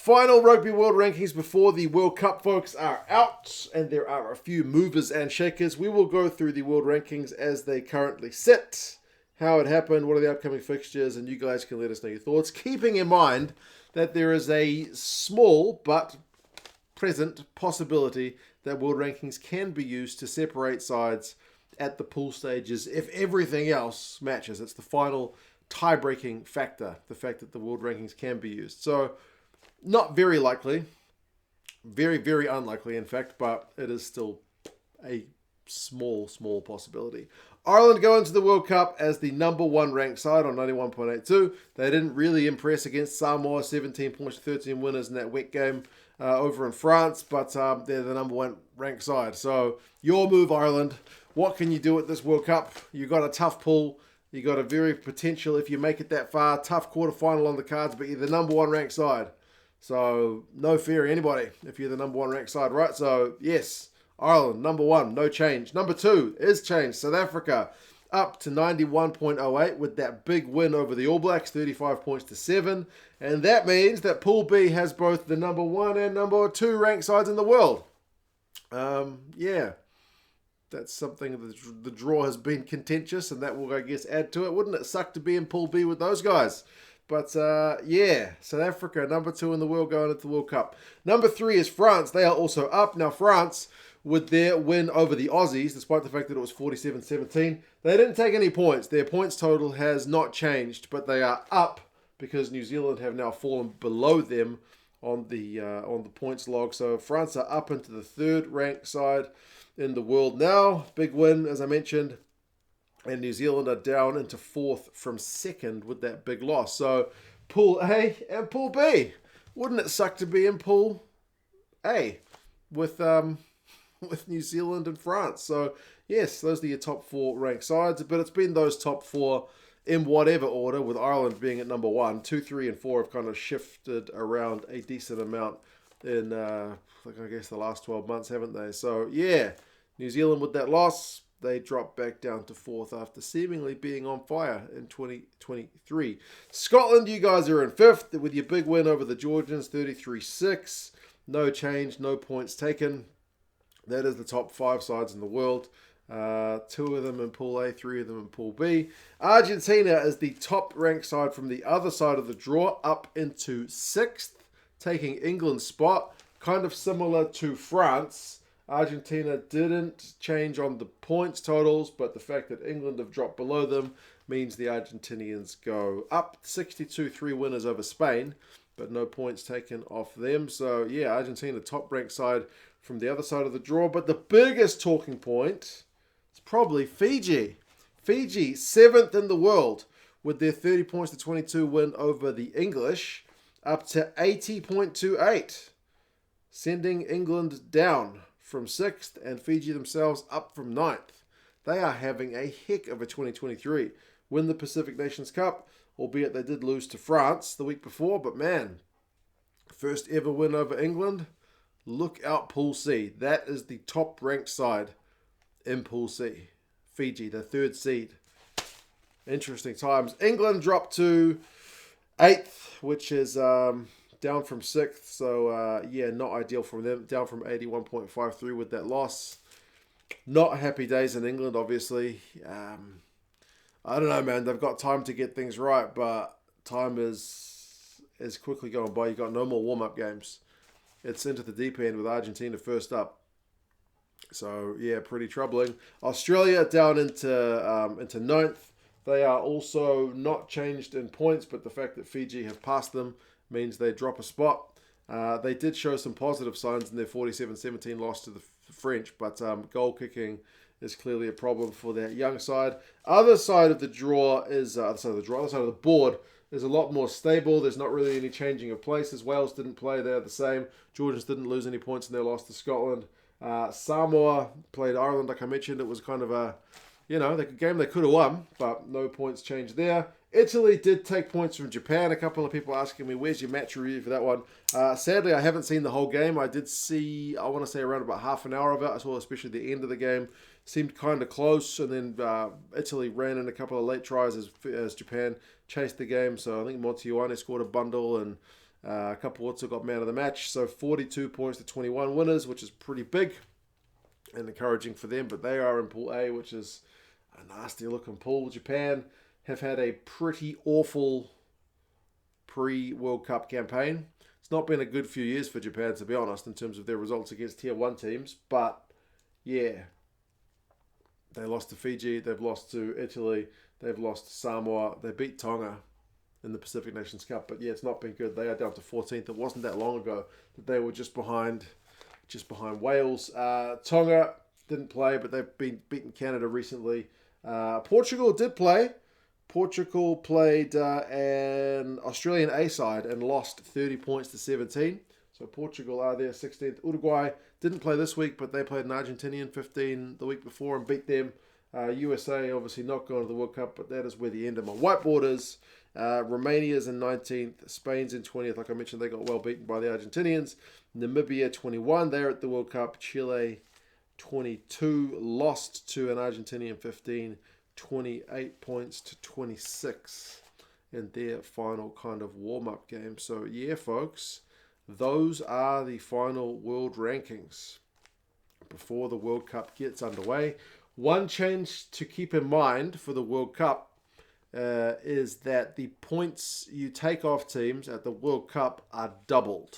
Final Rugby World Rankings before the World Cup, folks, are out, and there are a few movers and shakers. We will go through the World Rankings as they currently sit, how it happened, what are the upcoming fixtures, and you guys can let us know your thoughts, keeping in mind that there is a small but present possibility that World Rankings can be used to separate sides at the pool stages if everything else matches. It's the final tie-breaking factor, the fact that the World Rankings can be used. So, not very likely, very, very unlikely, in fact, but it is still a small possibility. Ireland go into the World Cup as the number one ranked side on 91.82. They didn't really impress against Samoa, 17 points to 13 winners in that wet game over in France, but they're the number one ranked side. So, your move, Ireland. What can you do at this World Cup? You got a tough pool. You got a very potential, if you make it that far, tough quarterfinal on the cards, but you're the number one ranked side. So, no fear anybody if you're the number one ranked side, right? So, yes, Ireland, number one, no change. Number two is change. South Africa up to 91.08 with that big win over the All Blacks, 35 points to 7. And that means that Pool B has both the number one and number two ranked sides in the world. Yeah, that's something the draw has been contentious, and that will, I guess, add to it. Wouldn't it suck to be in Pool B with those guys? But, yeah, South Africa, number two in the world going into the World Cup. Number three is France. They are also up. Now, France, with their win over the Aussies, despite the fact that it was 47-17, they didn't take any points. Their points total has not changed, but they are up because New Zealand have now fallen below them on the points log. So France are up into the third ranked side in the world now. Big win, as I mentioned. And New Zealand are down into fourth from second with that big loss. So, Pool A and Pool B. Wouldn't it suck to be in Pool A with New Zealand and France? So, yes, those are your top four ranked sides. But it's been those top four in whatever order, with Ireland being at number one. 2, 3, and 4 have kind of shifted around a decent amount in, I guess, the last 12 months, haven't they? So, yeah, New Zealand with that loss, they dropped back down to fourth after seemingly being on fire in 2023. Scotland, you guys are in fifth with your big win over the Georgians, 33-6. No change, no points taken. That is the top five sides in the world. 2 of them in Pool A, 3 of them in Pool B. Argentina is the top-ranked side from the other side of the draw, up into sixth, taking England's spot. Kind of similar to France. Argentina didn't change on the points totals, but the fact that England have dropped below them means the Argentinians go up. 62-3 winners over Spain, but no points taken off them. So, yeah, Argentina top-ranked side from the other side of the draw. But the biggest talking point is probably Fiji. Fiji, 7th in the world, with their 30 points to 22 win over the English, up to 80.28, sending England down from 6th, and Fiji themselves up from 9th. They are having a heck of a 2023. Win the Pacific Nations Cup, albeit they did lose to France the week before, but man, first ever win over England. Look out Pool C. That is the top-ranked side in Pool C. Fiji, the third seed. Interesting times. England dropped to 8th, which is down from 6th, so yeah, not ideal for them. Down from 81.53 with that loss. Not happy days in England, obviously. I don't know, man. They've got time to get things right, but time is quickly going by. You've got no more warm-up games. It's into the deep end with Argentina first up. So, yeah, pretty troubling. Australia down into 9th. They are also not changed in points, but the fact that Fiji have passed them means they drop a spot. They did show some positive signs in their 47-17 loss to the French, but goal kicking is clearly a problem for that young side. Other side of the draw is other side of the board is a lot more stable. There's not really any changing of places. Wales didn't play; they're the same. Georgians didn't lose any points in their loss to Scotland. Samoa played Ireland, like I mentioned. It was kind of a the game they could have won, but no points changed there. Italy did take points from Japan. A couple of people asking me, where's your match review for that one? Sadly, I haven't seen the whole game. I did see, I want to say around about half an hour of it. I saw especially the end of the game. Seemed kind of close, and then Italy ran in a couple of late tries as Japan chased the game. So I think Montione scored a bundle, and A couple also got man of the match. So 42 points to 21 winners, which is pretty big and encouraging for them. But they are in Pool A, which is a nasty looking pool. Japan have had a pretty awful pre-World Cup campaign. It's not been a good few years for Japan, to be honest, in terms of their results against Tier 1 teams. But, yeah, they lost to Fiji, they've lost to Italy, they've lost to Samoa, they beat Tonga in the Pacific Nations Cup. But, yeah, it's not been good. They are down to 14th. It wasn't that long ago that they were just behind Wales. Tonga didn't play, but they've been beaten Canada recently. Portugal did play. Portugal played an Australian A side and lost 30 points to 17. So Portugal are there 16th. Uruguay didn't play this week, but they played an Argentinian 15 the week before and beat them. USA obviously not going to the World Cup, but that is where the end of my whiteboard is. Romania's in 19th. Spain's in 20th. Like I mentioned, they got well beaten by the Argentinians. Namibia 21. They're at the World Cup. Chile 22. Lost to an Argentinian 15. 28 points to 26 in their final kind of warm-up game. So, yeah, folks, those are the final world rankings before the World Cup gets underway. One change to keep in mind for the World Cup is that the points you take off teams at the World Cup are doubled.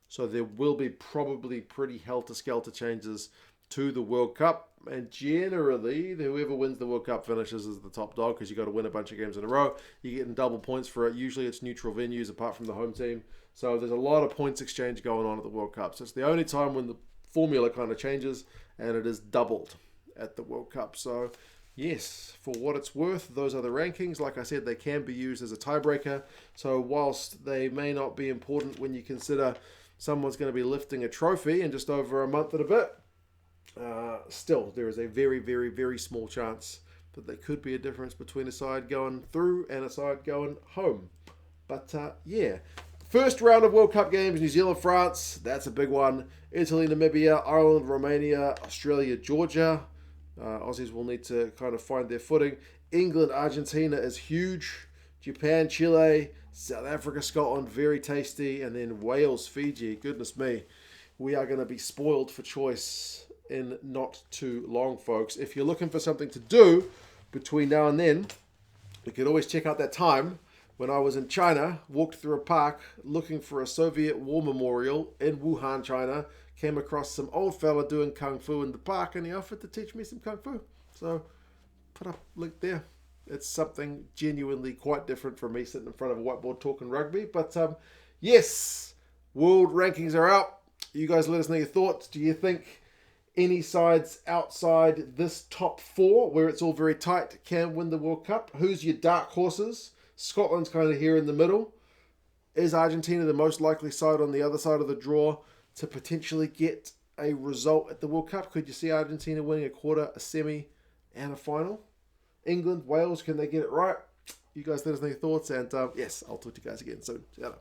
So there will be probably pretty helter-skelter changes to the World Cup. And generally, whoever wins the World Cup finishes as the top dog because you got to win a bunch of games in a row. You're getting double points for it. Usually it's neutral venues apart from the home team. So there's a lot of points exchange going on at the World Cup. So it's the only time when the formula kind of changes and it is doubled at the World Cup. So yes, for what it's worth, those are the rankings. Like I said, they can be used as a tiebreaker. So whilst they may not be important when you consider someone's going to be lifting a trophy in just over a month and a bit, still, there is a very, very, very small chance that there could be a difference between a side going through and a side going home. But, yeah. First round of World Cup games, New Zealand, France. That's a big one. Italy, Namibia, Ireland, Romania, Australia, Georgia. Aussies will need to kind of find their footing. England, Argentina is huge. Japan, Chile, South Africa, Scotland, very tasty. And then Wales, Fiji. Goodness me. We are going to be spoiled for choice in not too long, folks. If you're looking for something to do between now and then, you could always check out that time when I was in China, walked through a park looking for a Soviet war memorial in Wuhan, China, came across some old fella doing Kung Fu in the park, and he offered to teach me some Kung Fu. So, put up a link there. It's something genuinely quite different from me sitting in front of a whiteboard talking rugby. But, yes, world rankings are out. You guys let us know your thoughts. Do you think any sides outside this top four, where it's all very tight, can win the World Cup? Who's your dark horses? Scotland's kind of here in the middle. Is Argentina the most likely side on the other side of the draw to potentially get a result at the World Cup? Could you see Argentina winning a quarter, a semi, and a final? England, Wales, can they get it right? You guys let us know your thoughts. And yes, I'll talk to you guys again soon. See you later.